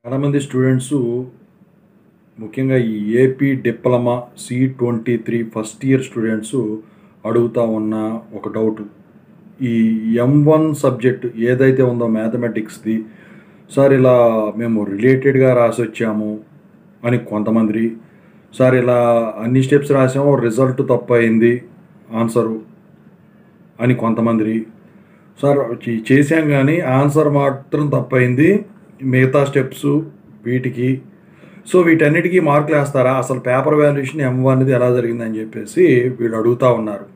చాలామంది స్టూడెంట్స్ ముఖ్యంగా ఈ AP diploma C23 first year students అడుగుతా ఉన్న ఒక డౌట్. ఈ M1 సబ్జెక్ట్ ఏదైతే ఉందో మ్యాథమెటిక్స్ది సార్ ఇలా మేము రిలేటెడ్గా రాసి వచ్చాము అని కొంతమంది, సార్ ఇలా అన్ని స్టెప్స్ రాసాము రిజల్ట్ తప్పు అయింది ఆన్సరు అని కొంతమంది, సార్ చేసాం కానీ ఆన్సర్ మాత్రం తప్పైంది మిగతా స్టెప్స్ వీటికి, సో వీటన్నిటికీ మార్కులు వేస్తారా, అసలు పేపర్ వాల్యుయేషన్ M1 అనేది ఎలా జరిగిందని చెప్పేసి వీళ్ళు అడుగుతూ ఉన్నారు.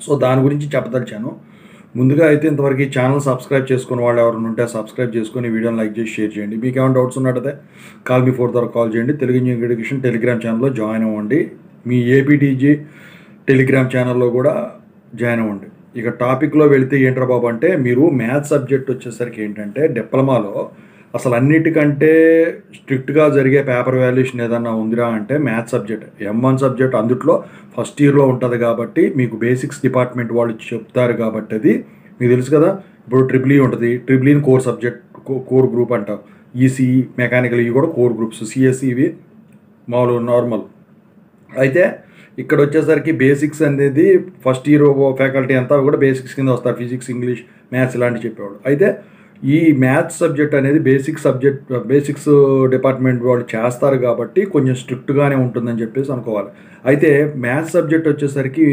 సో దాని గురించి చెప్పదలిచాను. ముందుగా అయితే ఇంతవరకు ఈ ఛానల్ సబ్స్క్రైబ్ చేసుకున్న వాళ్ళు ఎవరైనా ఉంటే సబ్స్క్రైబ్ చేసుకొని వీడియోని లైక్ చేసి షేర్ చేయండి. మీకు ఏమైనా డౌట్స్ ఉన్నట్టయితే కాల్ మీ 4 ద్వారా కాల్ చేయండి. తెలుగు ఇంజనీరింగ్ ఎడ్యుకేషన్ టెలిగ్రామ్ ఛానల్లో జాయిన్ అవ్వండి. మీ ఏపీటీజీ టెలిగ్రామ్ ఛానల్లో కూడా జాయిన్ అవ్వండి. ఇక టాపిక్లో వెళితే ఏంట్రా బాబు అంటే, మీరు మ్యాథ్స్ సబ్జెక్ట్ వచ్చేసరికి ఏంటంటే డిప్లొమాలో అసలు అన్నిటికంటే స్ట్రిక్ట్గా జరిగే పేపర్ వాల్యుయేషన్ ఏదన్నా ఉందిరా అంటే మ్యాథ్స్ సబ్జెక్ట్ M1 సబ్జెక్ట్. అందుట్లో ఫస్ట్ ఇయర్లో ఉంటుంది కాబట్టి మీకు బేసిక్స్ డిపార్ట్మెంట్ వాళ్ళు చెప్తారు కాబట్టి అది మీకు తెలుసు కదా. ఇప్పుడు ట్రిపుల్ ఈ ఉంటుంది, ట్రిపుల్ ఈని కోర్ సబ్జెక్ట్ కోర్ గ్రూప్ అంటాం. ఈసీఈ మెకానికల్ ఇవి కూడా కోర్ గ్రూప్స్, సిఎస్సి ఇవి మామూలు నార్మల్. అయితే ఇక్కడ వచ్చేసరికి బేసిక్స్ అనేది ఫస్ట్ ఇయర్ ఫ్యాకల్టీ అంతా కూడా బేసిక్స్ కింద వస్తారు. ఫిజిక్స్, ఇంగ్లీష్, మ్యాథ్స్ ఇలాంటివి చెప్పేవాళ్ళు. అయితే ఈ మ్యాథ్స్ సబ్జెక్ట్ అనేది బేసిక్స్ డిపార్ట్మెంట్ వాళ్ళు చేస్తారు కాబట్టి కొంచెం స్ట్రిక్ట్గానే ఉంటుందని చెప్పేసి అనుకోవాలి. అయితే మ్యాథ్స్ సబ్జెక్ట్ వచ్చేసరికి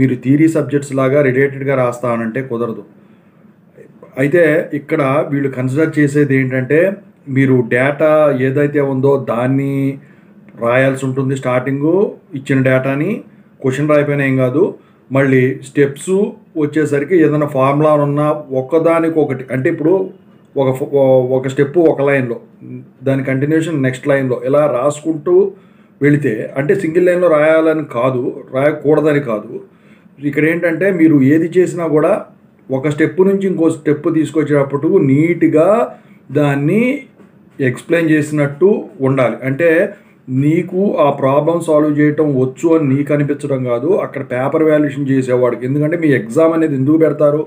మీరు థియరీ సబ్జెక్ట్స్ లాగా రిలేటెడ్గా రాస్తానంటే కుదరదు. అయితే ఇక్కడ వీళ్ళు కన్సిడర్ చేసేది ఏంటంటే, మీరు డేటా ఏదైతే ఉందో దాన్ని రాయాల్సి ఉంటుంది. స్టార్టింగు ఇచ్చిన డేటాని క్వశ్చన్ రాయిపోయినా ఏం కాదు, మళ్ళీ స్టెప్స్ వచ్చేసరికి ఏదైనా ఫార్ములా ఉన్నా ఒకదానికొకటి, అంటే ఇప్పుడు ఒక స్టెప్ ఒక లైన్లో, దాని కంటిన్యూషన్ నెక్స్ట్ లైన్లో ఇలా రాసుకుంటూ వెళితే, అంటే సింగిల్ లైన్లో రాయాలని కాదు, రాయకూడదని కాదు. ఇక్కడ ఏంటంటే మీరు ఏది చేసినా కూడా ఒక స్టెప్ నుంచి ఇంకో స్టెప్ తీసుకొచ్చేటప్పుడు నీట్గా దాన్ని ఎక్స్ప్లెయిన్ చేసినట్టు ఉండాలి. అంటే నీకు ఆ ప్రాబ్లం సాల్వ్ చేయటం వచ్చు అని నీకు అనిపించడం కాదు, అక్కడ పేపర్ వాల్యుయేషన్ చేసేవాడికి. ఎందుకంటే మీ ఎగ్జామ్ అనేది ఎందుకు పెడతారు,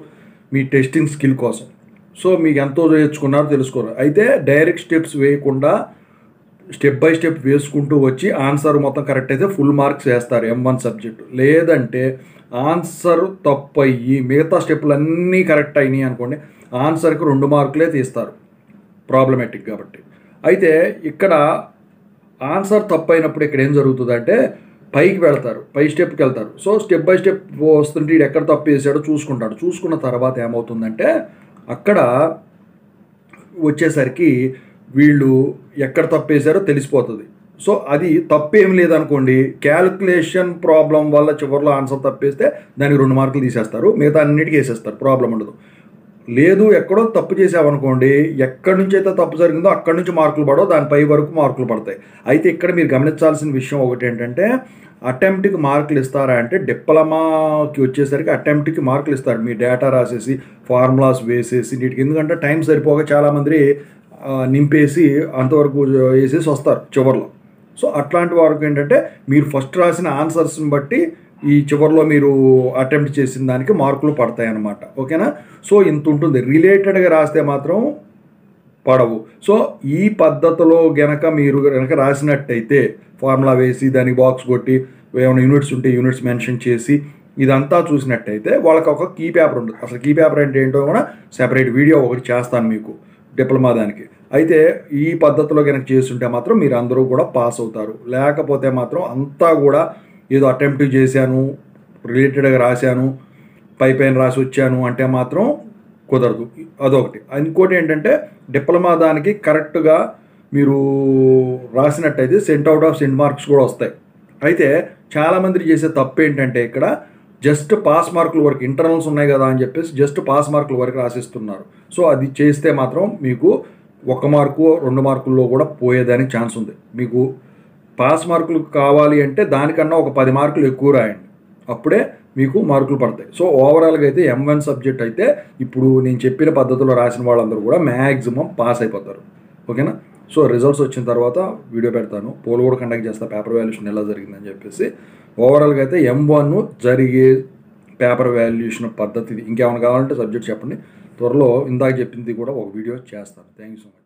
మీ టెస్టింగ్ స్కిల్ కోసం. సో మీకు ఎంతో నేర్చుకున్నారో తెలుసుకోరు. అయితే డైరెక్ట్ స్టెప్స్ వేయకుండా స్టెప్ బై స్టెప్ వేసుకుంటూ వచ్చి ఆన్సర్ మొత్తం కరెక్ట్ అయితే ఫుల్ మార్క్స్ వేస్తారు M1 సబ్జెక్టు. లేదంటే ఆన్సర్ తప్పు అయ్యి మిగతా స్టెప్పులు అన్నీ కరెక్ట్ అయినాయి అనుకోండి, ఆన్సర్కి 2 మార్కులే తీస్తారు, ప్రాబ్లమేటిక్ కాబట్టి. అయితే ఇక్కడ ఆన్సర్ తప్పు అయినప్పుడు ఇక్కడ ఏం జరుగుతుందంటే పైకి వెళ్తారు, పై స్టెప్కి వెళ్తారు. సో స్టెప్ బై స్టెప్ వస్తుంటే వీడు ఎక్కడ తప్పు వేసాడో చూసుకుంటాడు. చూసుకున్న తర్వాత ఏమవుతుందంటే అక్కడ వచ్చేసరికి వీళ్ళు ఎక్కడ తప్పు వేసారో తెలిసిపోతుంది. సో అది తప్పేం లేదనుకోండి, క్యాలిక్యులేషన్ ప్రాబ్లం వల్ల చివరిలో ఆన్సర్ తప్పేస్తే దానికి 2 మార్కులు తీసేస్తారు, మిగతా అన్నిటికీ వేసేస్తారు, ప్రాబ్లం ఉండదు. లేదు ఎక్కడో తప్పు చేసామనుకోండి, ఎక్కడి నుంచి అయితే తప్పు జరిగిందో అక్కడి నుంచి మార్కులు పడవు, దానిపై వరకు మార్కులు పడతాయి. అయితే ఇక్కడ మీరు గమనించాల్సిన విషయం ఒకటి ఏంటంటే, అటెంప్ట్కి మార్కులు ఇస్తారా అంటే, డిప్లొమాకి వచ్చేసరికి అటెంప్ట్కి మార్కులు ఇస్తారు. మీ డేటా రాసేసి ఫార్ములాస్ వేసేసి వీటికి, ఎందుకంటే టైం సరిపోక చాలామంది నింపేసి అంతవరకు వేసేసి వస్తారు చివరిలో. సో అట్లాంటి వరకు ఏంటంటే మీరు ఫస్ట్ రాసిన ఆన్సర్స్ని బట్టి ఈ చివరిలో మీరు అటెంప్ట్ చేసిన దానికి మార్కులు పడతాయి అన్నమాట. ఓకేనా? సో ఇంత ఉంటుంది. రిలేటెడ్గా రాస్తే మాత్రం పడవు. సో ఈ పద్ధతిలో మీరు రాసినట్టయితే ఫార్ములా వేసి దానికి బాక్స్ కొట్టి ఏమైనా యూనిట్స్ ఉంటే యూనిట్స్ మెన్షన్ చేసి ఇదంతా చూసినట్టయితే వాళ్ళకి ఒక కీ పేపర్ ఉంటుంది. అసలు కీ పేపర్ అంటే ఏంటో కూడా సెపరేట్ వీడియో ఒకటి చేస్తాను మీకు డిప్లొమా దానికి. అయితే ఈ పద్ధతిలో చేస్తుంటే మాత్రం మీరు అందరూ కూడా పాస్ అవుతారు. లేకపోతే మాత్రం అంతా కూడా ఏదో అటెంప్ట్ చేశాను, రిలేటెడ్గా రాశాను, పైన రాసి వచ్చాను అంటే మాత్రం కుదరదు. అదొకటి. ఇంకోటి ఏంటంటే, డిప్లొమా దానికి కరెక్ట్గా మీరు రాసినట్టయితే cent out of cent marks కూడా వస్తాయి. అయితే చాలామంది చేసే తప్పు ఏంటంటే, ఇక్కడ జస్ట్ పాస్ మార్కుల వరకు, ఇంటర్నల్స్ ఉన్నాయి కదా అని చెప్పేసి జస్ట్ పాస్ మార్కుల వరకు రాసిస్తున్నారు. సో అది చేస్తే మాత్రం మీకు 1 మార్కు 2 మార్కుల్లో కూడా పోయేదానికి ఛాన్స్ ఉంది. మీకు పాస్ మార్కులు కావాలి అంటే దానికన్నా ఒక 10 మార్కులు ఎక్కువ రాయండి, అప్పుడే మీకు మార్కులు పడతాయి. సో ఓవరాల్గా అయితే M1 సబ్జెక్ట్ అయితే ఇప్పుడు నేను చెప్పిన పద్ధతిలో రాసిన వాళ్ళందరూ కూడా మ్యాక్సిమం పాస్ అయిపోతారు. ఓకేనా? సో రిజల్ట్స్ వచ్చిన తర్వాత వీడియో పెడతాను, పోల్ కూడా కండక్ట్ చేస్తాను, పేపర్ వాల్యుయేషన్ ఎలా జరిగిందని చెప్పేసి. ఓవరాల్గా అయితే M1 జరిగే పేపర్ వాల్యుయేషన్ పద్ధతి. ఇంకేమైనా కావాలంటే సబ్జెక్ట్ చెప్పండి, త్వరలో ఇందాక చెప్పింది కూడా ఒక వీడియో చేస్తాను. Thank you so much.